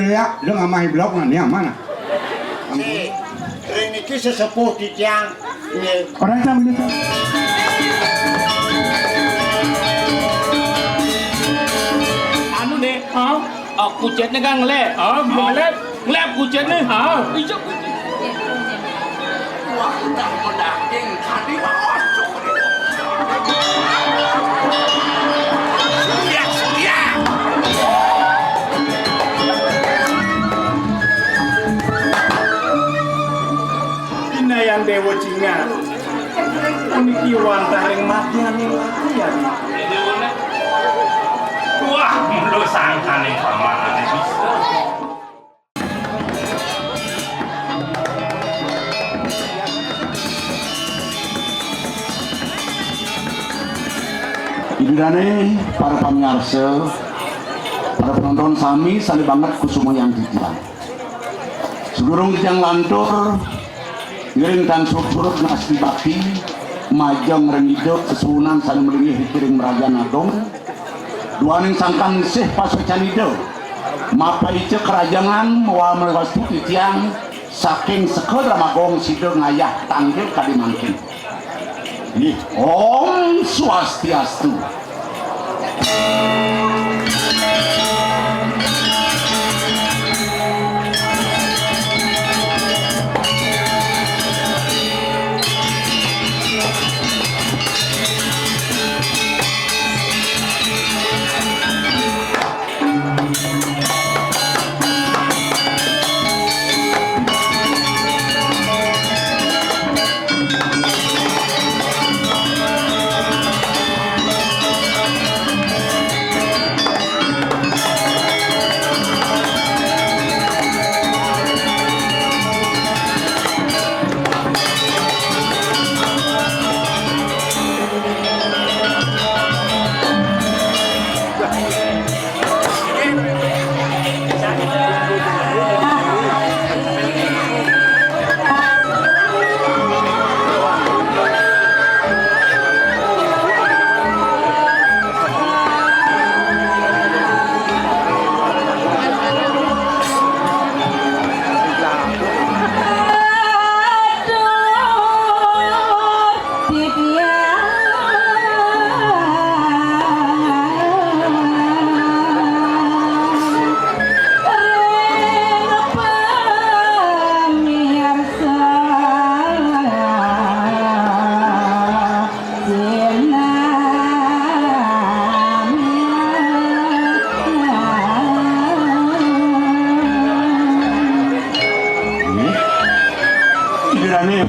ya, lu ngamai blok mana mana? Ini sesepuh di tiang. Orang sama gitu. Anu deh, kucetnya kan ngelep, ngelep kucetnya, ijak kucet. Wah, udah mendaging tadi masuk. Surya. Ina yang dewa cinga, unikiwan taring matian yang latihan. Wah, lu sangka nih sama aneh bisa. Idudane para pamirsa, para penonton sami sali banget kusuma yang titian. Sedurung yang lantur, ngiring dan surut nasi bakti, majang rengido kesunan sali melingi hikiring merajan adong. Duaning sangkang sih pasocanido, mapa ice kerajangan mawa melewastu titian saking sekedra magong sido ngayah tanggil kadimangkin. Nih, Om Swastiastu.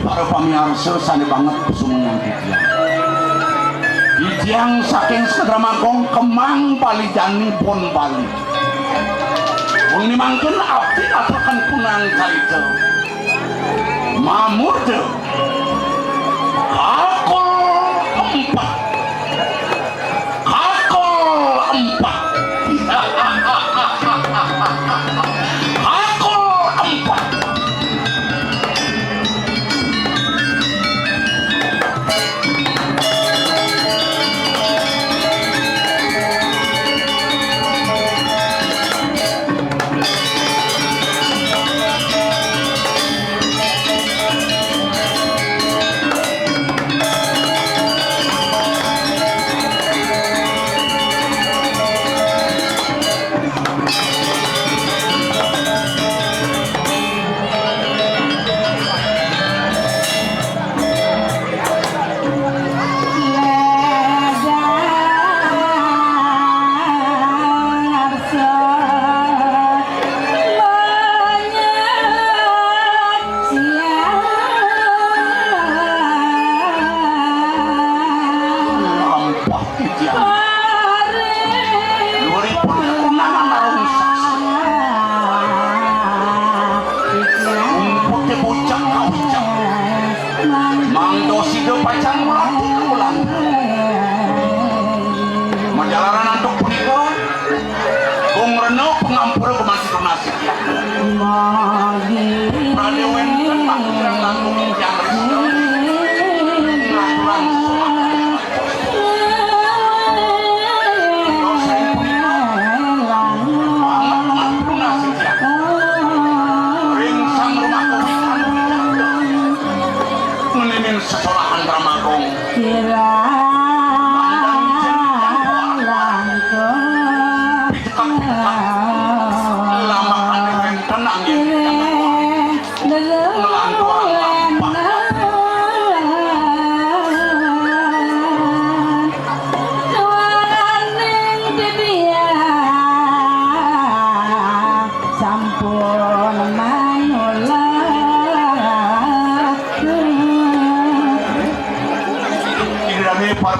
Para pamirsa sani banget kesumungan titian. Titian saking sekedra magong kemang bali jani pon bali. Wong nimangkeun abdi aturkan kunang carita. Mamur teu. Kakol empat.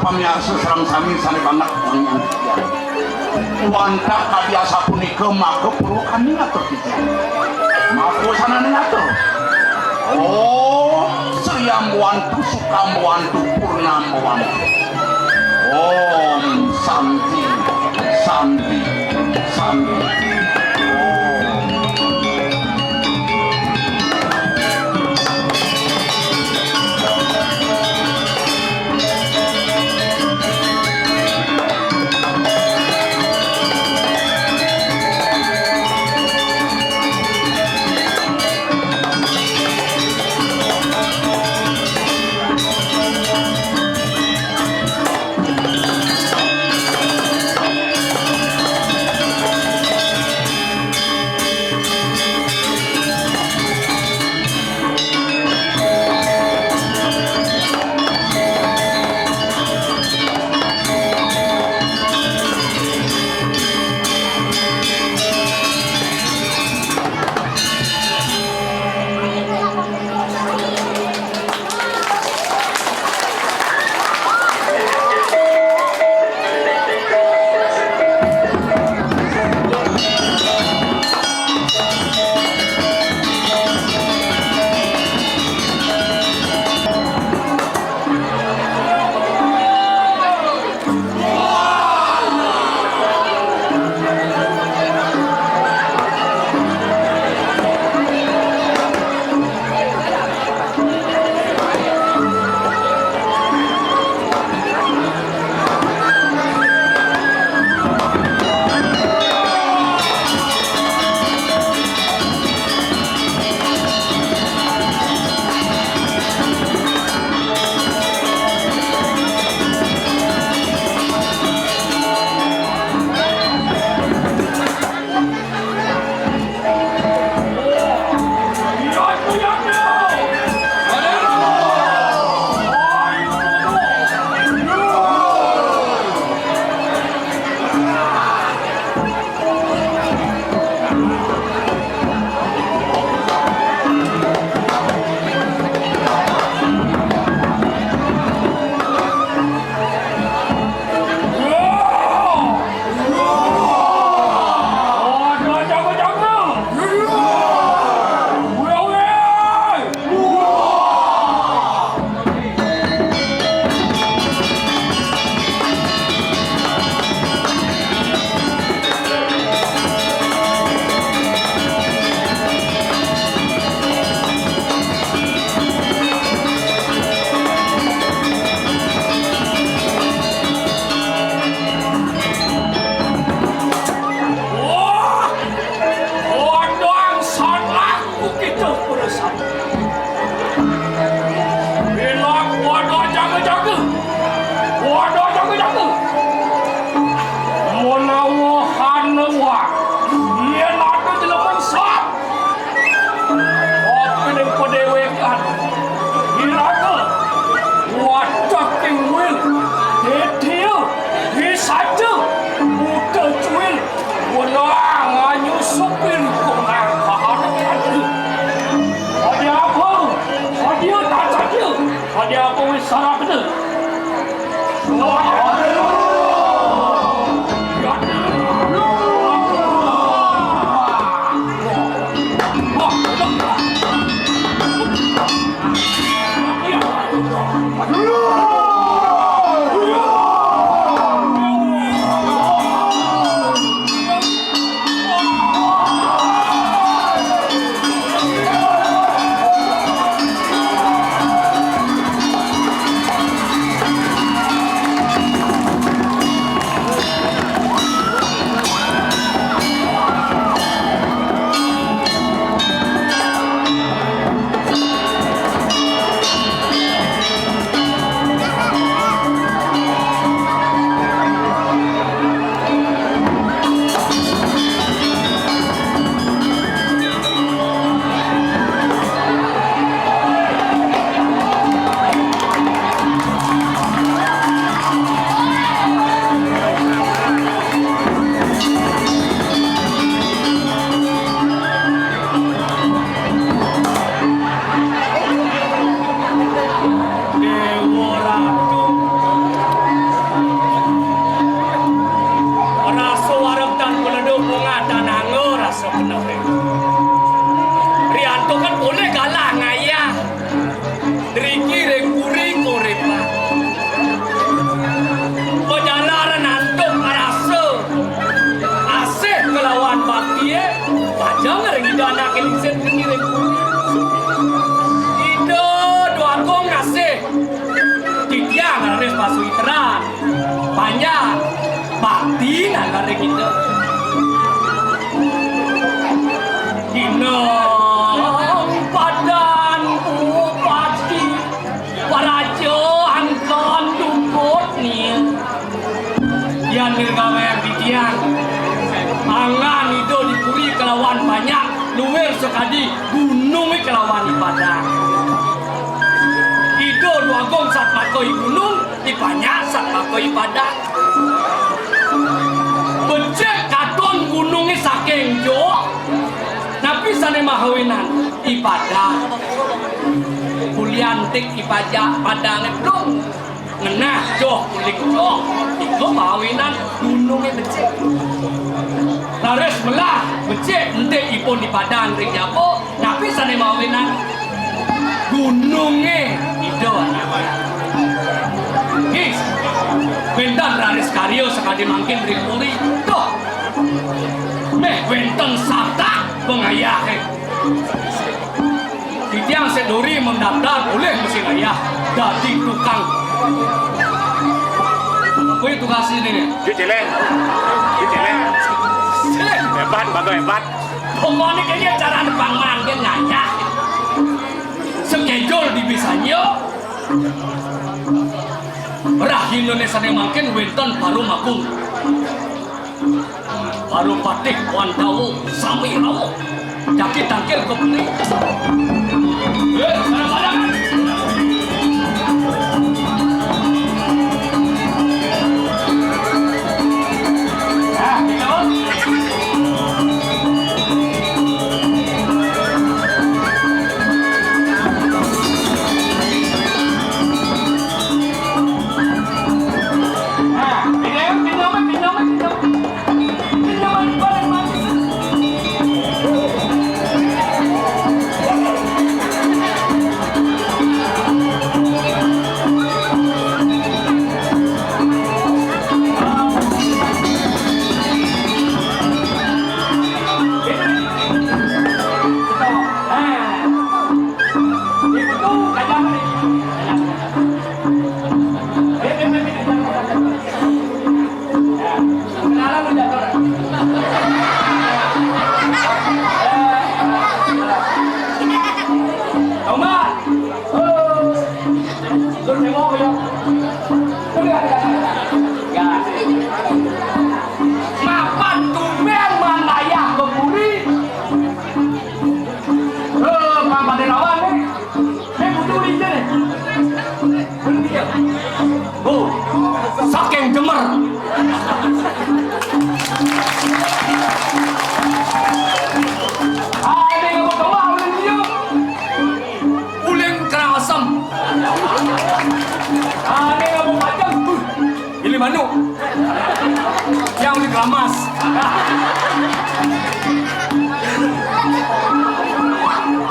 pamirsa sareng sami sanebangat orang yang titian. Wanta kabiasa punika maka perlu kami ngatur titian. Maka sana ngatur. Oh, Sriam Wantu Sukam Wantu Purnama Wantu. Om Santi, Santi, Santi. Jadi gunung ini kelawan ibadah. Ido dua gong saat makoi gunung, banyak saat makoi ibadah. Becek katon gunungnya saking jo, tapi sana mahawinan ibadah. Kuliantik ibadah padangnya belum ngenah jo, kulik jo, itu mahawinan gunungnya becek. Laris melah becek ente ipon di padang ring japo, tapi sana mahawinan gunungnya itu Gis, bentan raris karyo sekali mangkin ring puli tuh meh benteng sabta pengayah Tiang seduri mendaftar boleh mesin ayah jadi tukang apa itu kasih ini Jelek. Hebat, bagus hebat. pokoknya kayaknya cara nebang mangkin ngayah schedule di bisanya Rah Indonesia yang makin wenten baru makung baru patih wandawu sami rawo jadi tangkil kepeli kadang-kadang saking demer ada yang mau kemah uling dia uling kerang asam ada yang mau macam pilih manu yang di keramas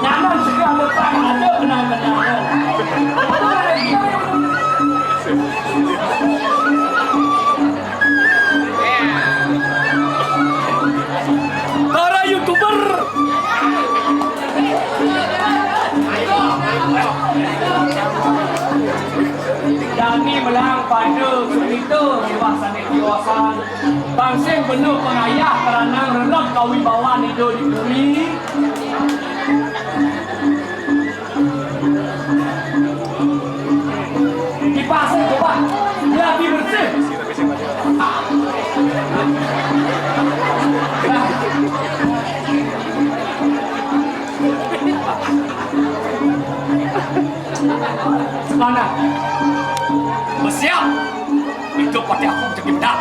nyaman juga ada perang ada kenal-kenal para YouTuber Dani melang pada cerita dewasa bangsing penuh pengayah kerana rendah kewibawaan hidup di bumi dipasang coba lebih bersih mana bersiap itu pati aku jadi bedak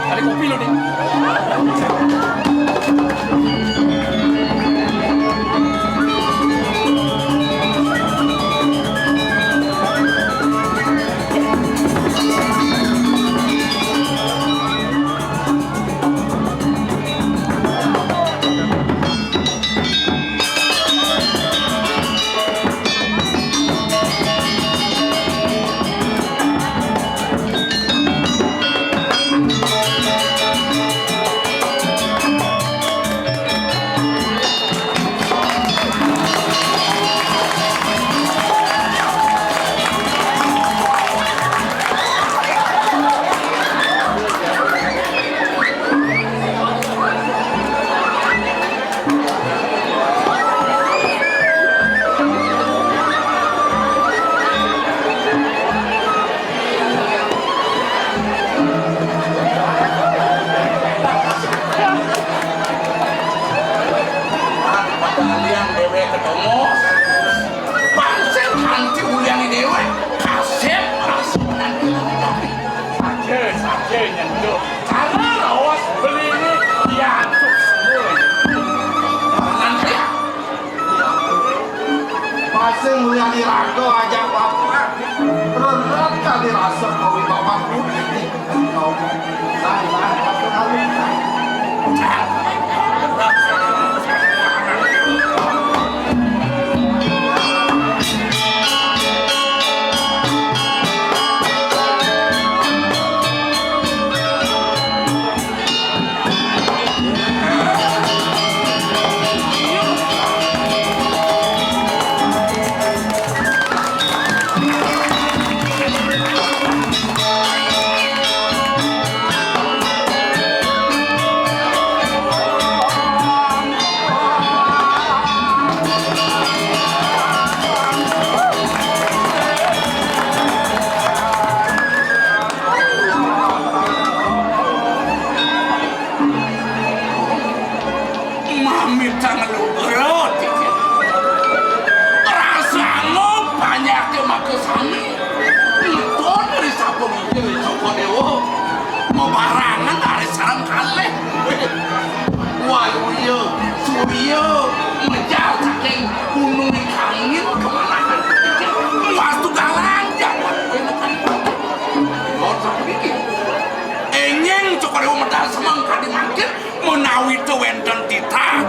kali kopi lo nih Masing nguyani raga aja bapak. Renat kali rasa kau bapak putih. Kau lain satu kali. Menawi itu wenten titah,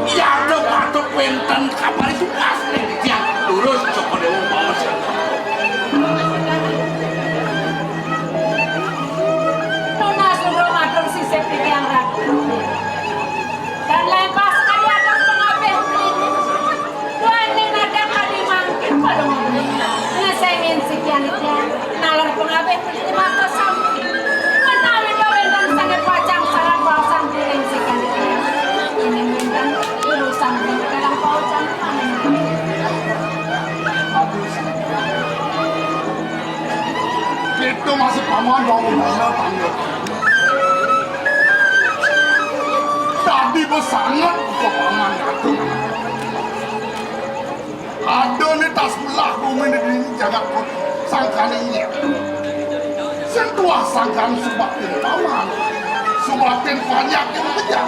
ya ada patut wenten kabar itu asli dia lurus Joko Dewa bawa Tunas belum matur sisip yang ragu dan lepas sekali ada pengabeh ini wani nada kali mangkin pada mobil ngesengin sekian itu nalar pengabeh ini mata sampai menawi kawendan sangat pacang sarang bawasan piring sekian itu ini mendan urusan dalam paucan itu masih paman mau mana tanggung tadi bersangat ke paman aku ada ni tas belah bumi di jagat sangkan ini sentuh sangkan subatin paman subatin banyak yang kejar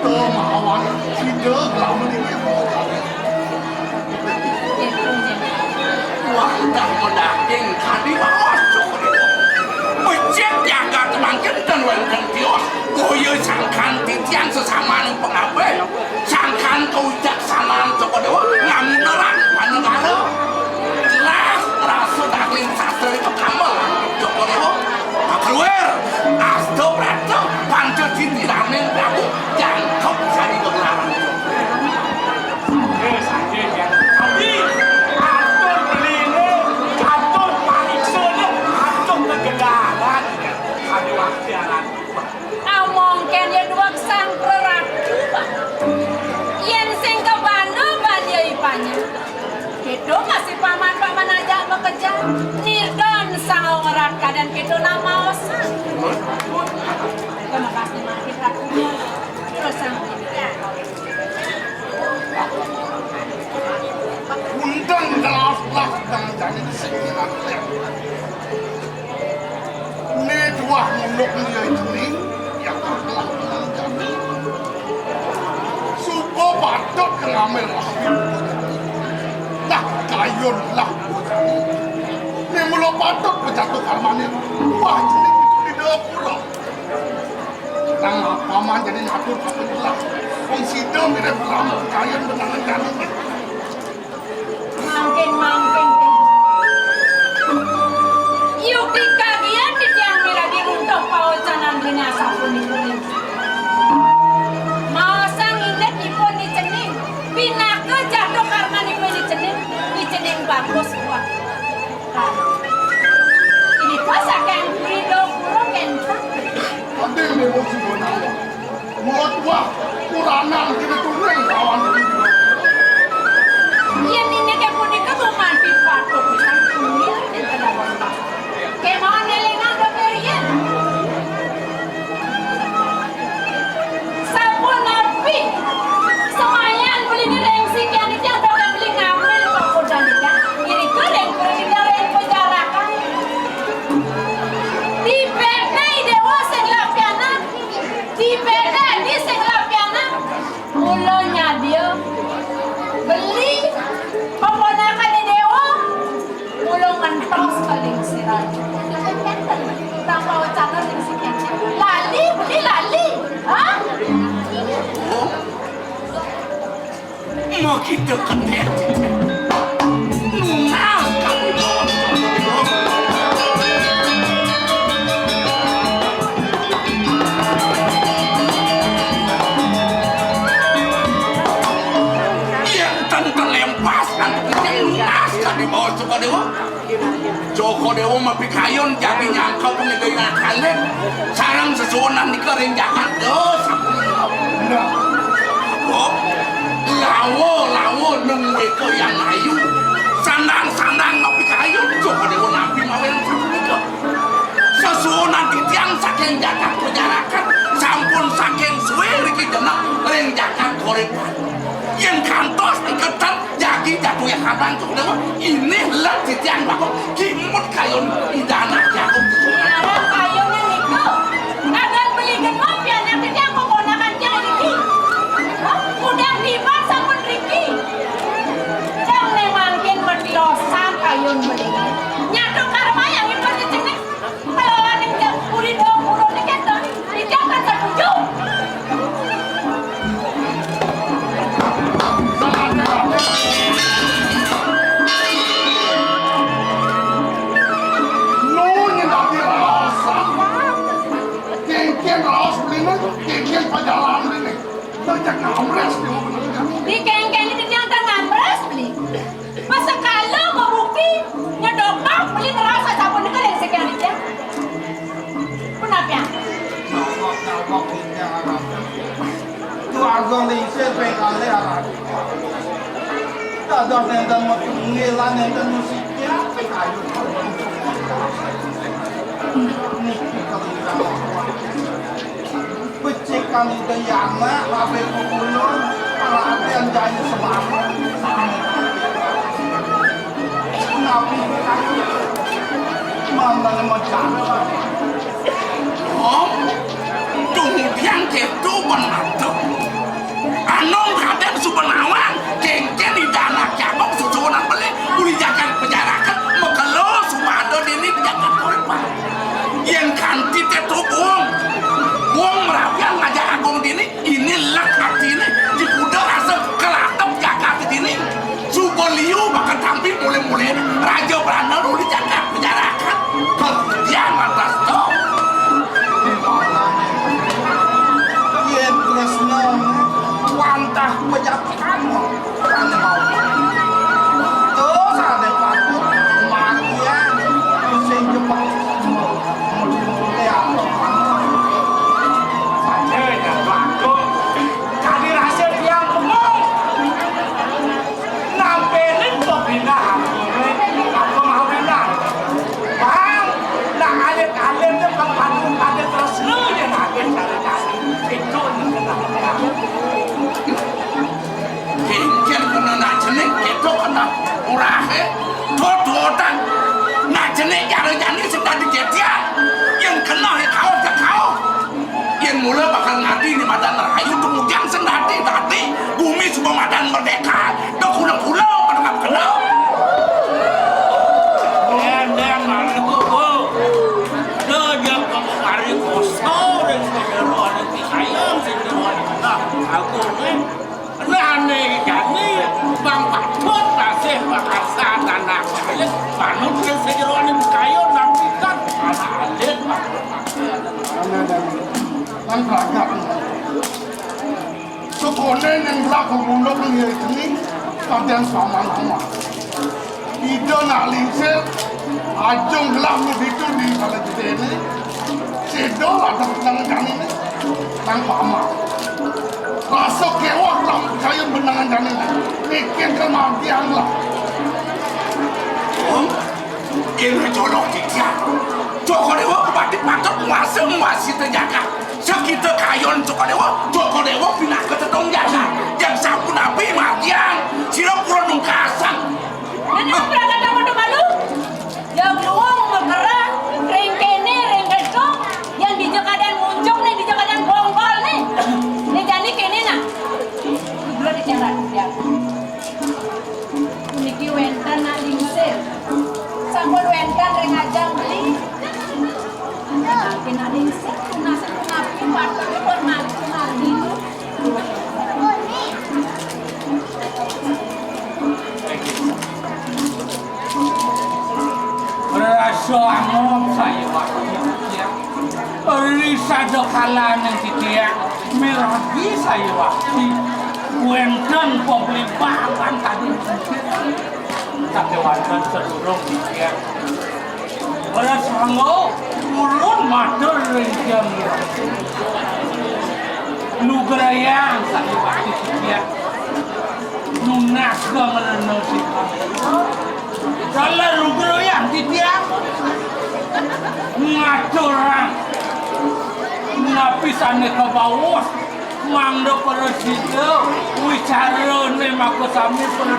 kemahawan tidak lama ini wah dah mendaging kali bawas cukup Mecet jaga temangkin dan wenten tios Goyo sangkan titian sesama ng pengabe Sangkan kewijaksanaan Joko Dewa Ngamuneran panegara Jelas rasa daging sastra itu kamel Joko Dewa Keluar Asto Prato Panca Cinti Ramen Prabu Jangkep sari begelaran Sakit yang tadi atur beline, atur pariksanya, atur kegegalan ada waktu yang Amongken ya dua sang preratu yen sing kebanu bandia ipanya itu masih paman-paman aja bekerja nirdon sang raka dan itu nama osang terima kasih makin rakunya terus sang undang gelas-gelas dan jadi sekian ini dua muluk dia ini yang telah menjadi suko batok ngamil lah tak kayun lah ini muluk batok berjatuh karmanin wah jadi itu di dapur nama paman jadi ngatur kapal lah konsider ini berlaku kayun benangan kali Mangkin yuk dikagian di tiang miragi untuk paucanan binasa kuning-kuning mau sang indet ipun di cening pinaka jatuh karena di cening bagus buat ini pasal yang berido kurang entah ada yang emosi benar mulut wah kuranan kita turun kawan kita kedet. Nunal kami bos. Yang tentang lempas dan lunas kami bos Joko Dewa. Joko Dewa mapikayon jadi nyangkau pengegayan kalian. Sarang sesuonan di kering jangan dosa. Lawo nunggu ke yang ayu. Sandang mapikayon Joko Dewa nabi mawen satu. Sesuonan di tiang saking jagat penjarakan. Sampun saking suwe riki jenak ring jagat korepan. Yang kantos diketan jadi jatuh yang habang Joko Dewa. Ini lah di tiang bakal kimut kayon idana jago. Ada kayunya itu. Ada beli genop ya nanti dia menggunakan Riki. Udah tiba sama Riki. Jangan mungkin berdosa kayun beli. Nyatu karma yang itu di sini. Kalau ada yang puri dong puro ni kita, dia akan tertuju. Nunya tapi rasa. Kengkeng ras beli kengkeng pajalan beli. Banyak ngambres di mobil. Di keng-keng itu yang ngambres beli. Masa kalau mau bukti nyedopak beli ngerasa sabun dekat yang sekian aja. Kenapa ya? Itu agong di isi pengkali arah. Tak ada nendan mengilan nendan musiknya pekayu. Pecikan itu yana, abe kukulun, abe yang jadi semangat. Nabi pekayu, mana macam. Kemudian itu benar tuh. Anong kadang subenawan, kengkeng di dana jabok susunan beli, uli jangan penjarakan, mekelo sumado dini jangan korban. Yang kanti itu buang merapian ngajak agung dini, ini lak hati ini, di kuda asap kelatap jaga dini. Suboliu bakal tampil mulai-mulai, raja berandal uli jangan penjarakan, kemudian atas tuh. Wantah pejabat karena mau terus ada patut makian sing jepang Kali hasil yang ngomong nampelin pembina aku mau bilang bang nak alit-alit itu kepadu terus lu yang akan cari-cari itu Kengkeng guna nak jenik itu kena urahe tot-totan nak jenik jari-jari sedang dijetian yang kena kau ke kau yang mula bakal ngadi di Madan Rahayu kemudian senati tadi bumi semua Madan merdeka dah pulau-pulau pada ngap kena dan aku dah yang kemarin kosong dan sekarang ada sayang sendiri aku nane jadi bang patut masih bahasa tanah kaya panut yang sejeroan kayu nanti kan alit kan banyak sekolah yang berlaku bulog ini kadang sama nama itu nak lingsir ajung gelap itu di salah jadi ini sedo ada benangan ini kan sama masuk kewak lah kayu benangan ini bikin kematian lah ini colok dia Joko Dewa batik patut masih terjaga sekitar kayon Joko Dewa pindah ke tetong jaga yang sapu nabi magian sila pura nungkasan Dan yang berada kamu tu malu? Yang luang mekerang, rengkene, rengketo, yang di jekadan muncung nih, di jekadan bonggol nih. Nih jadi kene nak. Dua di jalan dia. Niki wentan nak lingsir. Sampun wentan rengajang beli. Makin nak lingsir, nasi kunapi, patut pun mati. Sangop saya waktu dia. Risa jokalan yang dia meragi saya waktu. Wenten pobli bangan tadi. Tapi wenten sedurung dia. Pada sangop ulun matur jam nugrayang saya waktu dia. Nunas kemerenung si kalau nugrayang dia ngaturang ngapisane ke bawah mangdo persido wicara ne mako sami per